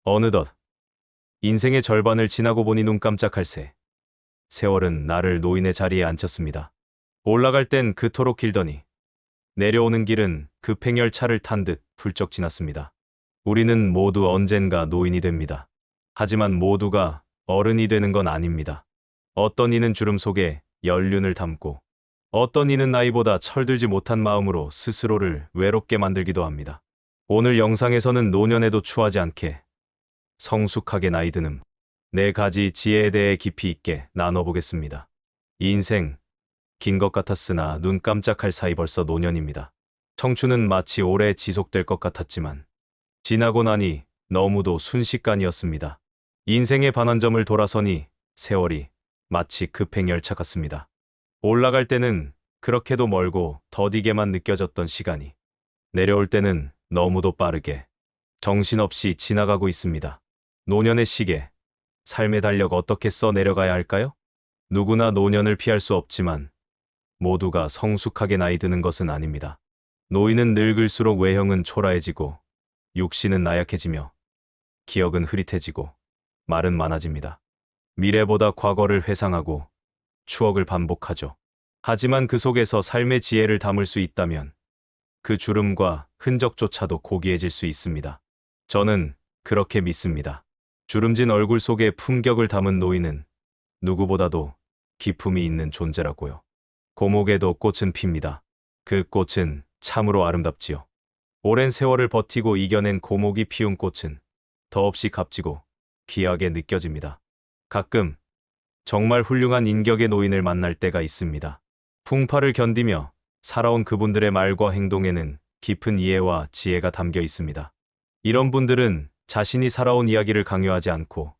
어느덧 인생의 절반을 지나고 보니 눈 깜짝할 새. 세월은 나를 노인의 자리에 앉혔습니다. 올라갈 땐 그토록 길더니 내려오는 길은 급행열차를 탄 듯 훌쩍 지났습니다. 우리는 모두 언젠가 노인이 됩니다. 하지만 모두가 어른이 되는 건 아닙니다. 어떤 이는 주름 속에 연륜을 담고 어떤 이는 나이보다 철들지 못한 마음으로 스스로를 외롭게 만들기도 합니다. 오늘 영상에서는 노년에도 추하지 않게 성숙하게 나이 드는 네 가지 지혜에 대해 깊이 있게 나눠보겠습니다. 인생 긴 것 같았으나 눈 깜짝할 사이 벌써 노년입니다. 청춘은 마치 오래 지속될 것 같았지만 지나고 나니 너무도 순식간이었습니다. 인생의 반환점을 돌아서니 세월이 마치 급행열차 같습니다. 올라갈 때는 그렇게도 멀고 더디게만 느껴졌던 시간이 내려올 때는 너무도 빠르게 정신없이 지나가고 있습니다. 노년의 시계, 삶의 달력 어떻게 써 내려가야 할까요? 누구나 노년을 피할 수 없지만 모두가 성숙하게 나이 드는 것은 아닙니다. 노인은 늙을수록 외형은 초라해지고 육신은 나약해지며 기억은 흐릿해지고 말은 많아집니다. 미래보다 과거를 회상하고 추억을 반복하죠. 하지만 그 속에서 삶의 지혜를 담을 수 있다면 그 주름과 흔적조차도 고귀해질 수 있습니다. 저는 그렇게 믿습니다. 주름진 얼굴 속에 품격을 담은 노인은 누구보다도 기품이 있는 존재라고요. 고목에도 꽃은 핍니다. 그 꽃은 참으로 아름답지요. 오랜 세월을 버티고 이겨낸 고목이 피운 꽃은 더없이 값지고 귀하게 느껴집니다. 가끔 정말 훌륭한 인격의 노인을 만날 때가 있습니다. 풍파를 견디며 살아온 그분들의 말과 행동에는 깊은 이해와 지혜가 담겨 있습니다. 이런 분들은 자신이 살아온 이야기를 강요하지 않고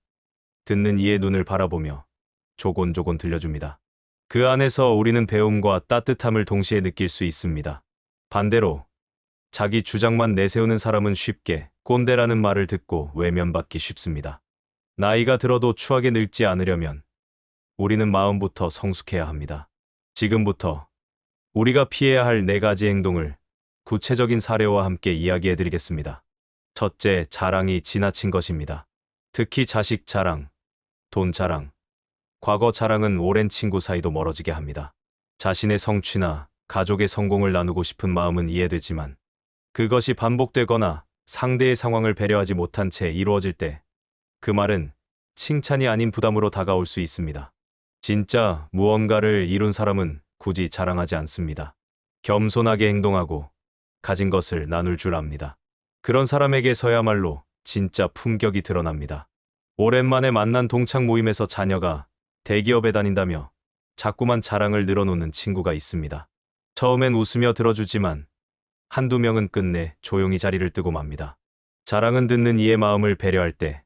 듣는 이의 눈을 바라보며 조곤조곤 들려줍니다. 그 안에서 우리는 배움과 따뜻함을 동시에 느낄 수 있습니다. 반대로 자기 주장만 내세우는 사람은 쉽게 꼰대라는 말을 듣고 외면받기 쉽습니다. 나이가 들어도 추하게 늙지 않으려면 우리는 마음부터 성숙해야 합니다. 지금부터 우리가 피해야 할 네 가지 행동을 구체적인 사례와 함께 이야기해드리겠습니다. 첫째, 자랑이 지나친 것입니다. 특히 자식 자랑, 돈 자랑, 과거 자랑은 오랜 친구 사이도 멀어지게 합니다. 자신의 성취나 가족의 성공을 나누고 싶은 마음은 이해되지만 그것이 반복되거나 상대의 상황을 배려하지 못한 채 이루어질 때 그 말은 칭찬이 아닌 부담으로 다가올 수 있습니다. 진짜 무언가를 이룬 사람은 굳이 자랑하지 않습니다. 겸손하게 행동하고 가진 것을 나눌 줄 압니다. 그런 사람에게서야말로 진짜 품격이 드러납니다. 오랜만에 만난 동창 모임에서 자녀가 대기업에 다닌다며 자꾸만 자랑을 늘어놓는 친구가 있습니다. 처음엔 웃으며 들어주지만 한두 명은 끝내 조용히 자리를 뜨고 맙니다. 자랑은 듣는 이의 마음을 배려할 때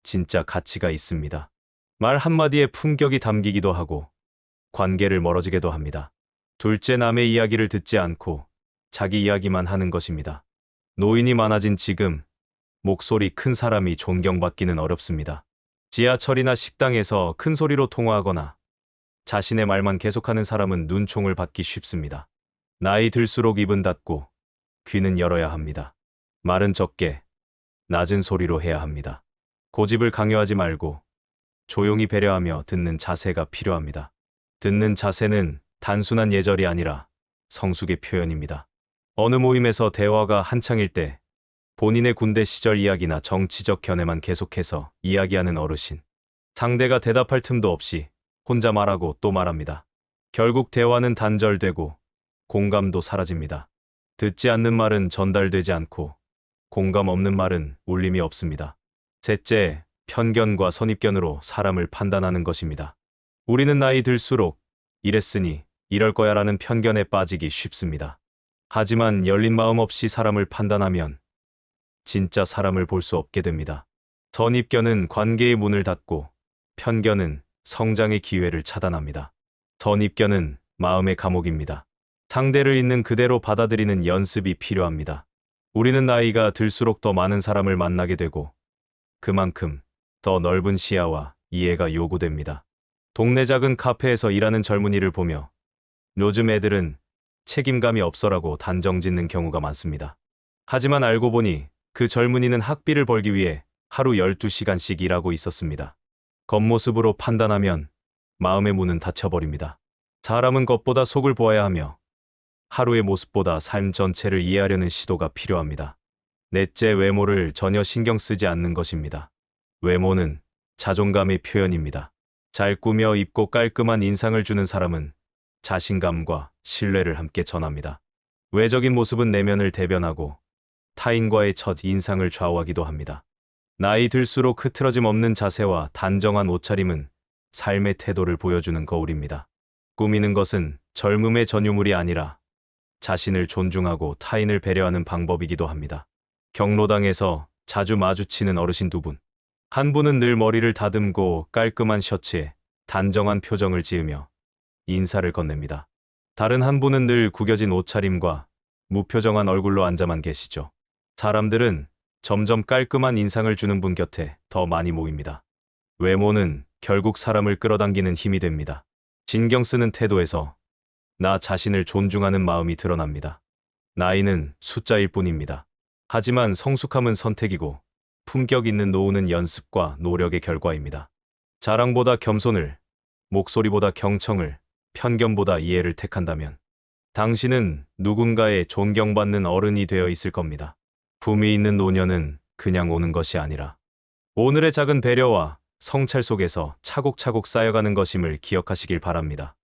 진짜 가치가 있습니다. 말 한마디에 품격이 담기기도 하고 관계를 멀어지게도 합니다. 둘째, 남의 이야기를 듣지 않고 자기 이야기만 하는 것입니다. 노인이 많아진 지금 목소리 큰 사람이 존경받기는 어렵습니다. 지하철이나 식당에서 큰 소리로 통화하거나 자신의 말만 계속하는 사람은 눈총을 받기 쉽습니다. 나이 들수록 입은 닫고 귀는 열어야 합니다. 말은 적게, 낮은 소리로 해야 합니다. 고집을 강요하지 말고 조용히 배려하며 듣는 자세가 필요합니다. 듣는 자세는 단순한 예절이 아니라 성숙의 표현입니다. 어느 모임에서 대화가 한창일 때 본인의 군대 시절 이야기나 정치적 견해만 계속해서 이야기하는 어르신. 상대가 대답할 틈도 없이 혼자 말하고 또 말합니다. 결국 대화는 단절되고 공감도 사라집니다. 듣지 않는 말은 전달되지 않고 공감 없는 말은 울림이 없습니다. 셋째, 편견과 선입견으로 사람을 판단하는 것입니다. 우리는 나이 들수록 이랬으니 이럴 거야라는 편견에 빠지기 쉽습니다. 하지만 열린 마음 없이 사람을 판단하면 진짜 사람을 볼 수 없게 됩니다. 선입견은 관계의 문을 닫고 편견은 성장의 기회를 차단합니다. 선입견은 마음의 감옥입니다. 상대를 있는 그대로 받아들이는 연습이 필요합니다. 우리는 나이가 들수록 더 많은 사람을 만나게 되고 그만큼 더 넓은 시야와 이해가 요구됩니다. 동네 작은 카페에서 일하는 젊은이를 보며 요즘 애들은 책임감이 없어라고 단정 짓는 경우가 많습니다. 하지만 알고 보니 그 젊은이는 학비를 벌기 위해 하루 12시간씩 일하고 있었습니다. 겉모습으로 판단하면 마음의 문은 닫혀버립니다. 사람은 겉보다 속을 보아야 하며 하루의 모습보다 삶 전체를 이해하려는 시도가 필요합니다. 넷째, 외모를 전혀 신경 쓰지 않는 것입니다. 외모는 자존감의 표현입니다. 잘 꾸며 입고 깔끔한 인상을 주는 사람은 자신감과 신뢰를 함께 전합니다. 외적인 모습은 내면을 대변하고 타인과의 첫 인상을 좌우하기도 합니다. 나이 들수록 흐트러짐 없는 자세와 단정한 옷차림은 삶의 태도를 보여주는 거울입니다. 꾸미는 것은 젊음의 전유물이 아니라 자신을 존중하고 타인을 배려하는 방법이기도 합니다. 경로당에서 자주 마주치는 어르신 두 분. 한 분은 늘 머리를 다듬고 깔끔한 셔츠에 단정한 표정을 지으며 인사를 건넵니다. 다른 한 분은 늘 구겨진 옷차림과 무표정한 얼굴로 앉아만 계시죠. 사람들은 점점 깔끔한 인상을 주는 분 곁에 더 많이 모입니다. 외모는 결국 사람을 끌어당기는 힘이 됩니다. 신경 쓰는 태도에서 나 자신을 존중하는 마음이 드러납니다. 나이는 숫자일 뿐입니다. 하지만 성숙함은 선택이고 품격 있는 노후는 연습과 노력의 결과입니다. 자랑보다 겸손을, 목소리보다 경청을, 편견보다 이해를 택한다면 당신은 누군가의 존경받는 어른이 되어 있을 겁니다. 품위 있는 노년은 그냥 오는 것이 아니라 오늘의 작은 배려와 성찰 속에서 차곡차곡 쌓여가는 것임을 기억하시길 바랍니다.